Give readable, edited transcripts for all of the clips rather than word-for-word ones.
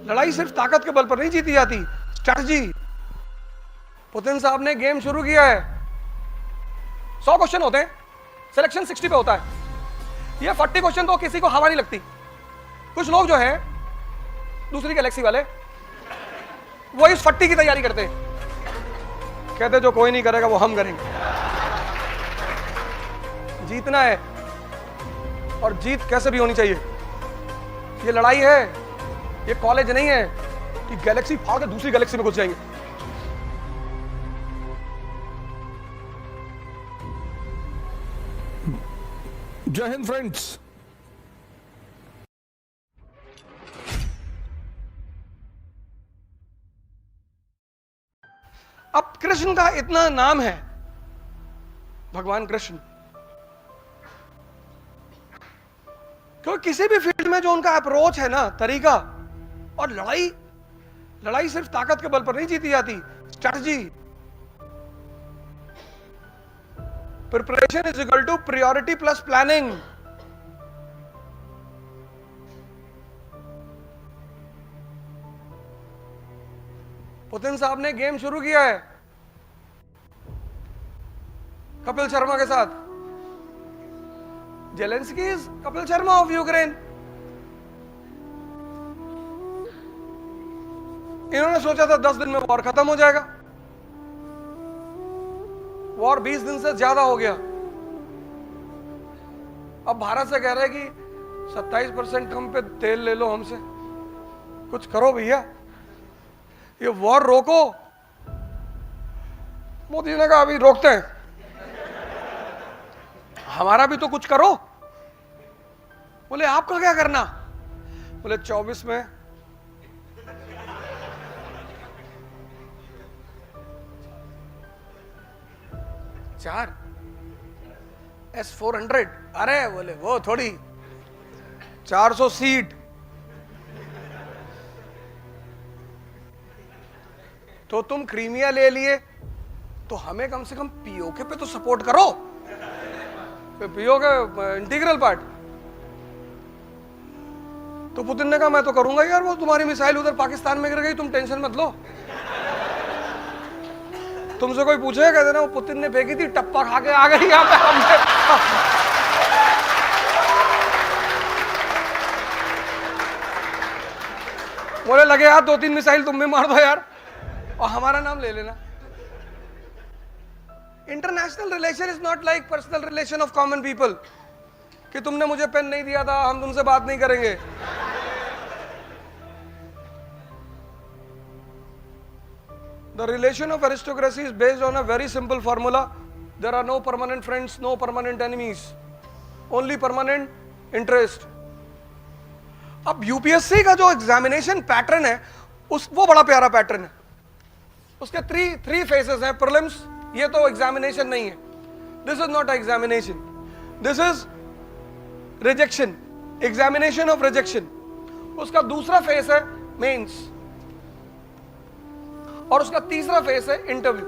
लड़ाई सिर्फ ताकत के बल पर नहीं जीती जाती, स्ट्रैटेजी। पुतिन साहब ने गेम शुरू किया है। 100 क्वेश्चन होते हैं, सिलेक्शन 60 पे होता है। ये 40 क्वेश्चन तो किसी को हवा नहीं लगती। कुछ लोग जो है दूसरी गैलेक्सी वाले, वो इस 40 की तैयारी करते हैं, कहते जो कोई नहीं करेगा वो हम करेंगे। जीतना है, और जीत कैसे भी होनी चाहिए। ये लड़ाई है, ये कॉलेज नहीं है कि गैलेक्सी फाड़ के दूसरी गैलेक्सी में घुस जाएंगे। जय हिंद फ्रेंड्स। अब कृष्ण का इतना नाम है, भगवान कृष्ण, क्योंकि किसी भी फील्ड में जो उनका अप्रोच है ना, तरीका, और लड़ाई सिर्फ ताकत के बल पर नहीं जीती जाती, strategy. Preparation is equal to priority plus planning. Putin साहब ने गेम शुरू किया है कपिल शर्मा के साथ। Zelensky is Kapil Sharma of Ukraine. इन्होंने सोचा था 10 दिन में वॉर खत्म हो जाएगा, वॉर 20 दिन से ज्यादा हो गया। अब भारत से कह रहे हैं कि 27% कम पे तेल ले लो हमसे, कुछ करो भैया, ये वॉर रोको। मोदी ने कहा अभी रोकते हैं, हमारा भी तो कुछ करो। बोले आपका क्या करना? बोले 24 में चार S-400। अरे बोले वो थोड़ी 400 सीट। तो तुम क्रीमिया ले लिए, तो हमें कम से कम पीओके पे तो सपोर्ट करो। PoK integral part. तो पुतिन ने कहा मैं तो करूंगा यार, वो तुम्हारी मिसाइल उधर पाकिस्तान में गिर गई, तुम टेंशन मत लो। तुमसे कोई पूछेगा कह देना वो पुतिन ने फेंकी थी, टप्पा खा के आ गई यहाँ पे हमसे। बोले लगे यार 2-3 मिसाइल तुम भी मार दो यार, और हमारा नाम ले लेना। International relation is not like personal relation of common people, कि तुमने मुझे पेन नहीं दिया था हम तुमसे बात नहीं करेंगे। The relation of aristocracy is based on a very simple formula. There are no permanent friends, no permanent enemies, only permanent interest. अब यूपीएससी का जो एग्जामिनेशन पैटर्न है वो बड़ा प्यारा पैटर्न है। उसके थ्री फेसेस हैं। प्रीलिम्स, ये तो एग्जामिनेशन नहीं है, this is not examination, this is rejection, examination of rejection. उसका दूसरा फेस है मेंस, और उसका तीसरा फेस है इंटरव्यू।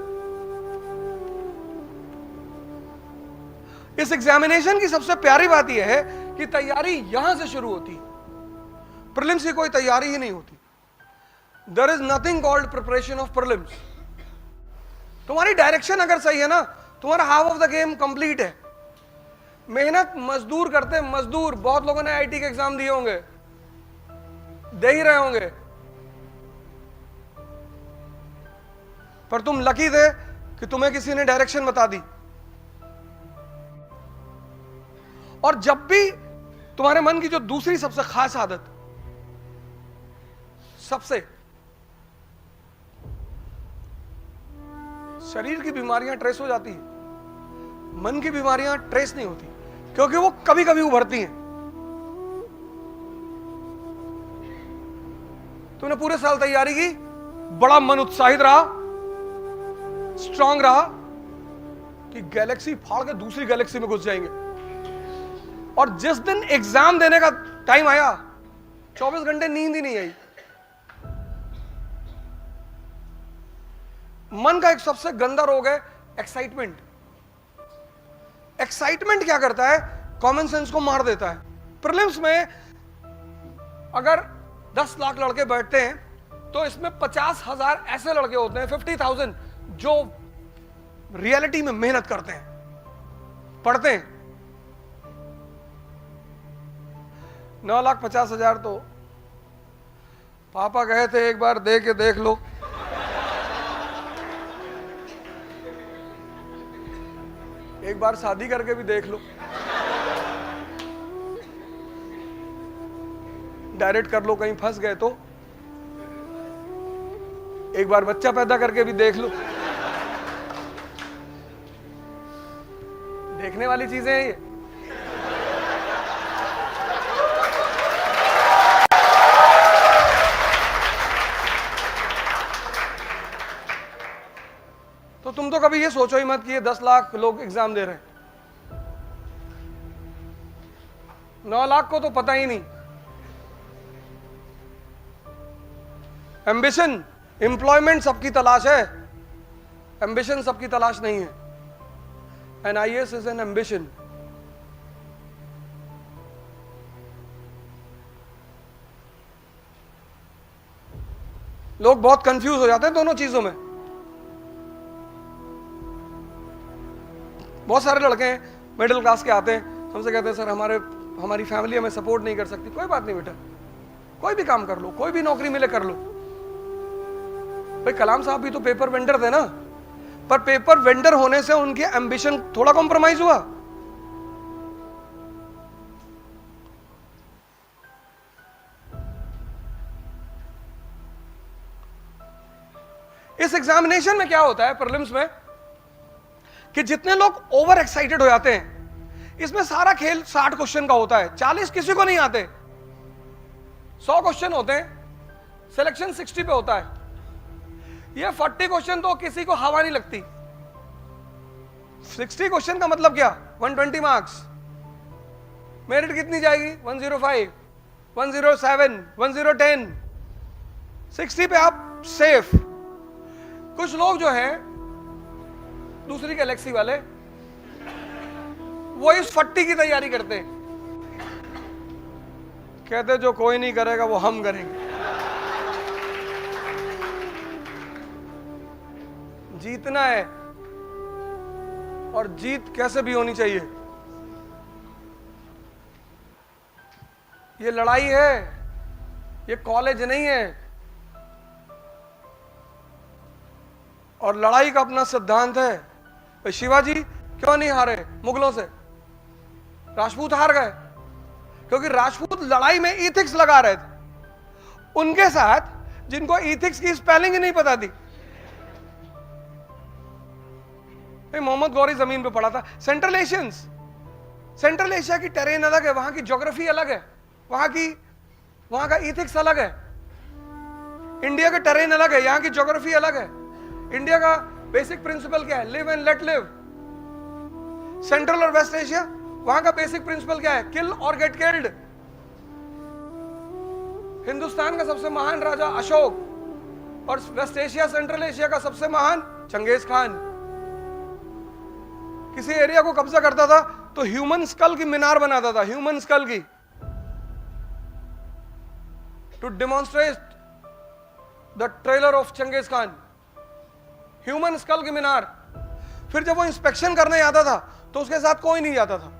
इस एग्जामिनेशन की सबसे प्यारी बात यह है कि तैयारी यहां से शुरू होती है, प्रीलिम्स की कोई तैयारी ही नहीं होती। There is nothing called preparation of prelims. तुम्हारी डायरेक्शन अगर सही है ना, तुम्हारा half of the game complete है। मेहनत मजदूर करते मजदूर, बहुत लोगों ने आईटी के एग्जाम दिए होंगे, दे ही रहे होंगे, पर तुम लकी थे कि तुम्हें किसी ने डायरेक्शन बता दी। और जब भी तुम्हारे मन की जो दूसरी सबसे खास आदत, सबसे शरीर की बीमारियां ट्रेस हो जाती है, मन की बीमारियां ट्रेस नहीं होती, क्योंकि वो कभी कभी उभरती हैं। तुमने पूरे साल तैयारी की, बड़ा मन उत्साहित रहा, स्ट्रांग रहा कि गैलेक्सी फाड़ के दूसरी गैलेक्सी में घुस जाएंगे, और जिस दिन एग्जाम देने का टाइम आया 24 घंटे नींद ही नहीं आई। मन का एक सबसे गंदा रोग है एक्साइटमेंट। एक्साइटमेंट क्या करता है? कॉमन सेंस को मार देता है। प्रीलिम्स में अगर 10 लाख लड़के बैठते हैं तो इसमें 50,000 ऐसे लड़के होते हैं, 50,000 जो रियलिटी में मेहनत करते हैं, पढ़ते हैं। 9,50,000 तो पापा कहे थे एक बार दे के देख लो। एक बार शादी करके भी देख लो, डायरेक्ट कर लो, कहीं फंस गए तो एक बार बच्चा पैदा करके भी देख लो। देखने वाली चीजें हैं ये। तो तुम तो कभी ये सोचो ही मत कि ये 10 लाख लोग एग्जाम दे रहे हैं। 9 लाख को तो पता ही नहीं। एम्बिशन, एम्प्लॉयमेंट सबकी तलाश है, एम्बिशन सबकी तलाश नहीं है। An IAS is an ambition. लोग बहुत कंफ्यूज हो जाते हैं दोनों चीजों में। बहुत सारे लड़के हैं मिडिल क्लास के आते हैं, हमसे कहते हैं सर हमारी फैमिली हमें सपोर्ट नहीं कर सकती। कोई बात नहीं बेटा, कोई भी काम कर लो, कोई भी नौकरी मिले कर लो। भाई कलाम साहब भी तो पेपर वेंडर थे ना, पर पेपर वेंडर होने से उनके एम्बिशन थोड़ा कॉम्प्रोमाइज हुआ। इस एग्जामिनेशन में क्या होता है प्रीलिम्स में कि जितने लोग ओवर एक्साइटेड हो जाते हैं, इसमें सारा खेल 60 क्वेश्चन का होता है, 40 किसी को नहीं आते, 100 क्वेश्चन होते हैं, सिलेक्शन 60 पे होता है। ये 40 क्वेश्चन तो किसी को हवा नहीं लगती। 60 क्वेश्चन का मतलब क्या, 120 मार्क्स। मेरिट कितनी जाएगी, 105, 107, 1010, 60 पे आप सेफ। कुछ लोग जो हैं दूसरी गैलेक्सी वाले, वो इस 40 की तैयारी करते हैं, कहते जो कोई नहीं करेगा वो हम करेंगे। जीतना है और जीत कैसे भी होनी चाहिए। ये लड़ाई है, ये कॉलेज नहीं है। और लड़ाई का अपना सिद्धांत है। भाई शिवाजी क्यों नहीं हारे मुगलों से, राजपूत हार गए क्योंकि राजपूत लड़ाई में इथिक्स लगा रहे थे, उनके साथ जिनको इथिक्स की स्पेलिंग ही नहीं पता थी। मोहम्मद गौरी जमीन पे पड़ा था। सेंट्रल एशिया की टेरेन अलग है, वहां की ज्योग्राफी अलग है, वहां का इथिक्स अलग है। इंडिया का टेरेन अलग है, यहां की ज्योग्राफी अलग है। इंडिया का बेसिक प्रिंसिपल क्या है, live and let live. Central और वेस्ट एशिया, वहां का बेसिक प्रिंसिपल क्या है, किल और गेट किल्ड। हिंदुस्तान का सबसे महान राजा अशोक और वेस्ट एशिया सेंट्रल एशिया का सबसे महान चंगेज खान। किसी एरिया को कब्जा करता था तो ह्यूमन स्कल की मीनार बनाता था, ह्यूमन स्कल की, to demonstrate the trailer of Genghis. Human skull की मीनार। फिर जब वो इंस्पेक्शन करने आता था तो उसके साथ कोई नहीं जाता था।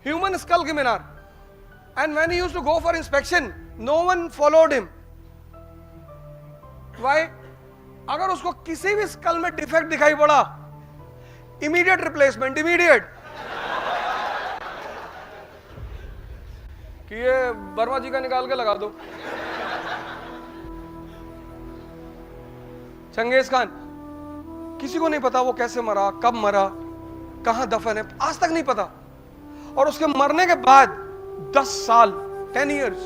ह्यूमन स्कल की मीनार। And when he used to go for inspection, no one followed him. Why? अगर उसको किसी भी स्कल में डिफेक्ट दिखाई पड़ा, इमीडिएट रिप्लेसमेंट, इमीडिएट। कि ये वर्मा जी का निकाल के लगा दो। चंगेज खान, किसी को नहीं पता वो कैसे मरा, कब मरा, कहां दफन है, आज तक नहीं पता। और उसके मरने के बाद 10 साल, 10 years,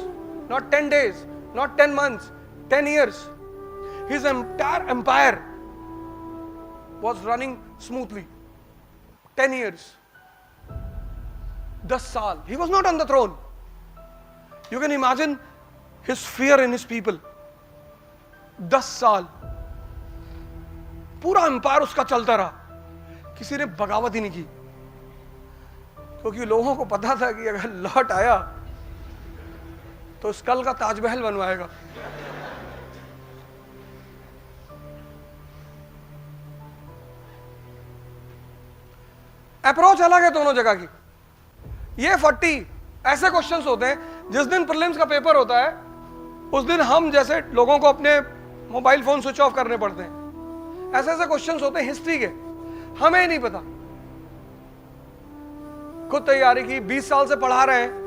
not 10 days, not 10 months, 10 years, his entire empire was running smoothly. 10 years, 10 साल, he was not on the throne. You can imagine his fear in his people. 10 साल पूरा एम्पायर उसका चलता रहा, किसी ने बगावत ही नहीं की, क्योंकि लोगों को पता था कि अगर लौट आया तो स्कल का ताजमहल बनवाएगा। अप्रोच अलग है दोनों जगह की। ये 40 ऐसे क्वेश्चंस होते हैं, जिस दिन प्रीलिम्स का पेपर होता है उस दिन हम जैसे लोगों को अपने मोबाइल फोन स्विच ऑफ करने पड़ते हैं। ऐसे ऐसे क्वेश्चंस होते हैं हिस्ट्री के, हमें ही नहीं पता। खुद तैयारी की, 20 साल से पढ़ा रहे हैं,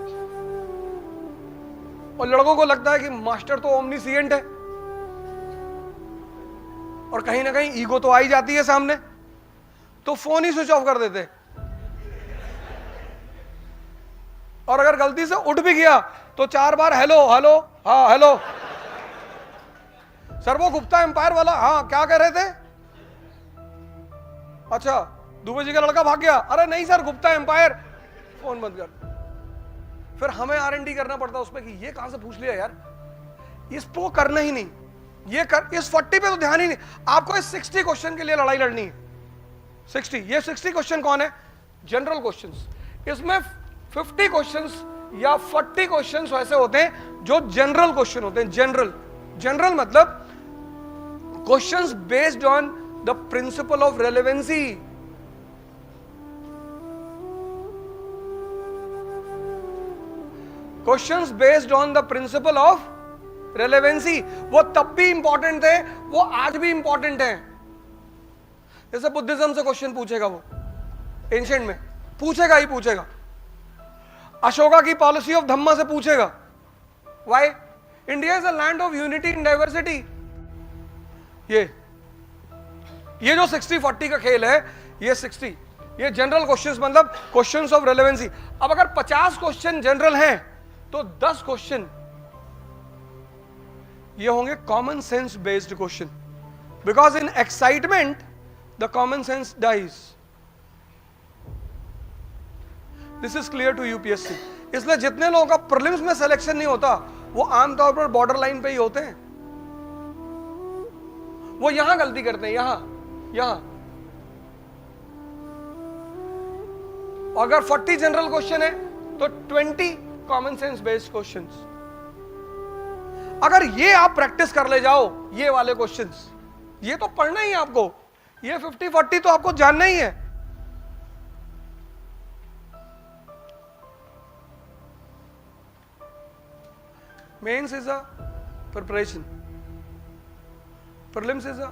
और लड़कों को लगता है कि मास्टर तो ओमनीसिएंट है, और कहीं ना कहीं ईगो तो आ ही जाती है सामने, तो फोन ही स्विच ऑफ कर देते हैं। और अगर गलती से उठ भी गया तो 4 बार हेलो हेलो, हाँ हेलो सर, वो गुप्ता एम्पायर वाला, हाँ क्या कह रहे थे? अच्छा दुबे जी का लड़का भाग गया, अरे नहीं सर गुप्ता एम्पायर, फोन बंद कर। फिर हमें R&D करना पड़ता उसमें कि ये कहां से पूछ लिया यार, इसको करना ही नहीं, ये कर, इस 40 पे तो ध्यान ही नहीं। आपको इस 60 क्वेश्चन के लिए लड़ाई लड़नी है। 60, ये 60 क्वेश्चन कौन है? General questions. इसमें 50 क्वेश्चंस या 40 क्वेश्चंस वैसे होते हैं जो जनरल क्वेश्चन होते हैं। जनरल मतलब questions based on the principle of relevancy. Questions based on the principle of relevancy. वो तब भी इंपॉर्टेंट थे, वो आज भी इंपॉर्टेंट है। जैसे बुद्धिज्म से क्वेश्चन पूछेगा, वो एंशिएंट में पूछेगा ही पूछेगा। अशोका की पॉलिसी ऑफ धम्मा से पूछेगा। Why? India is a land of unity in diversity. ये जो 60-40 का खेल है, ये 60 ये जनरल क्वेश्चंस, मतलब क्वेश्चंस ऑफ रेलेवेंसी। अब अगर 50 क्वेश्चन जनरल हैं तो 10 क्वेश्चन ये होंगे common sense based question, because in excitement the common sense dies. This is clear to UPSC. इसलिए जितने लोगों का प्रीलिम्स में सिलेक्शन नहीं होता वो आमतौर पर बॉर्डर लाइन पे ही होते हैं। वो यहां गलती करते हैं, यहां। अगर 40 जनरल क्वेश्चन है तो 20 कॉमन सेंस बेस्ड क्वेश्चंस। अगर ये आप प्रैक्टिस कर ले जाओ, ये वाले क्वेश्चंस, ये तो पढ़ना ही है आपको। ये 50-40 तो आपको जानना ही है। Mains is a preparation, prelims is a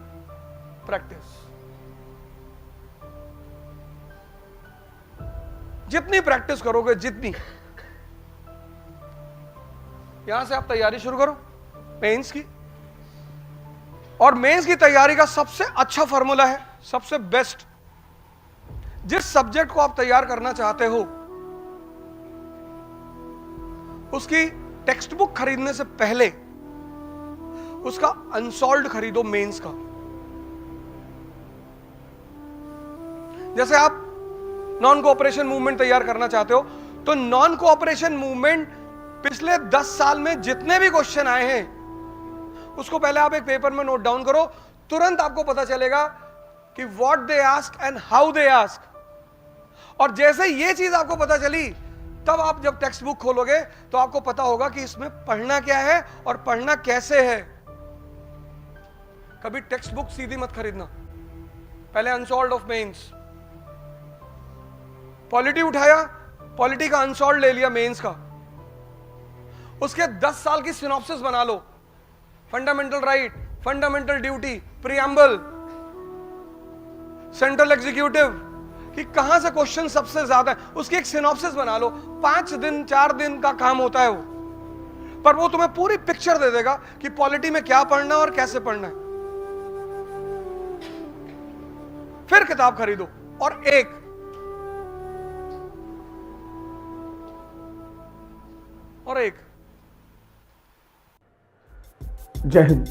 practice. जितनी प्रैक्टिस करोगे, जितनी, यहां से आप तैयारी शुरू करो मेंस की। और मेंस की तैयारी का सबसे अच्छा फॉर्मूला है, सबसे बेस्ट, जिस सब्जेक्ट को आप तैयार करना चाहते हो उसकी टेक्स्ट बुक खरीदने से पहले उसका अनसॉल्व्ड खरीदो मेंस का। जैसे आप नॉन कोऑपरेशन मूवमेंट तैयार करना चाहते हो तो नॉन कोऑपरेशन मूवमेंट पिछले 10 साल में जितने भी क्वेश्चन आए हैं उसको पहले आप एक पेपर में नोट डाउन करो। तुरंत आपको पता चलेगा कि what they ask and how they ask. और जैसे ये चीज आपको पता चली, तब आप जब टेक्स्ट बुक खोलोगे तो आपको पता होगा कि इसमें पढ़ना क्या है और पढ़ना कैसे है। कभी टेक्स्ट बुक सीधी मत खरीदना, पहले अनसॉल्व्ड ऑफ मेंस। पॉलिटी उठाया, पॉलिटी का अनसॉल्व्ड ले लिया मेंस का, उसके 10 साल की सिनॉप्सिस बना लो। Fundamental right, fundamental duty, preamble, central executive, कि कहां से क्वेश्चन सबसे ज्यादा है, उसकी एक सिनॉप्सिस बना लो। 5 दिन 4 दिन का काम होता है वो, पर वो तुम्हें पूरी पिक्चर दे देगा कि पॉलिटी में क्या पढ़ना और कैसे पढ़ना है। फिर किताब खरीदो। और एक जय हिंद।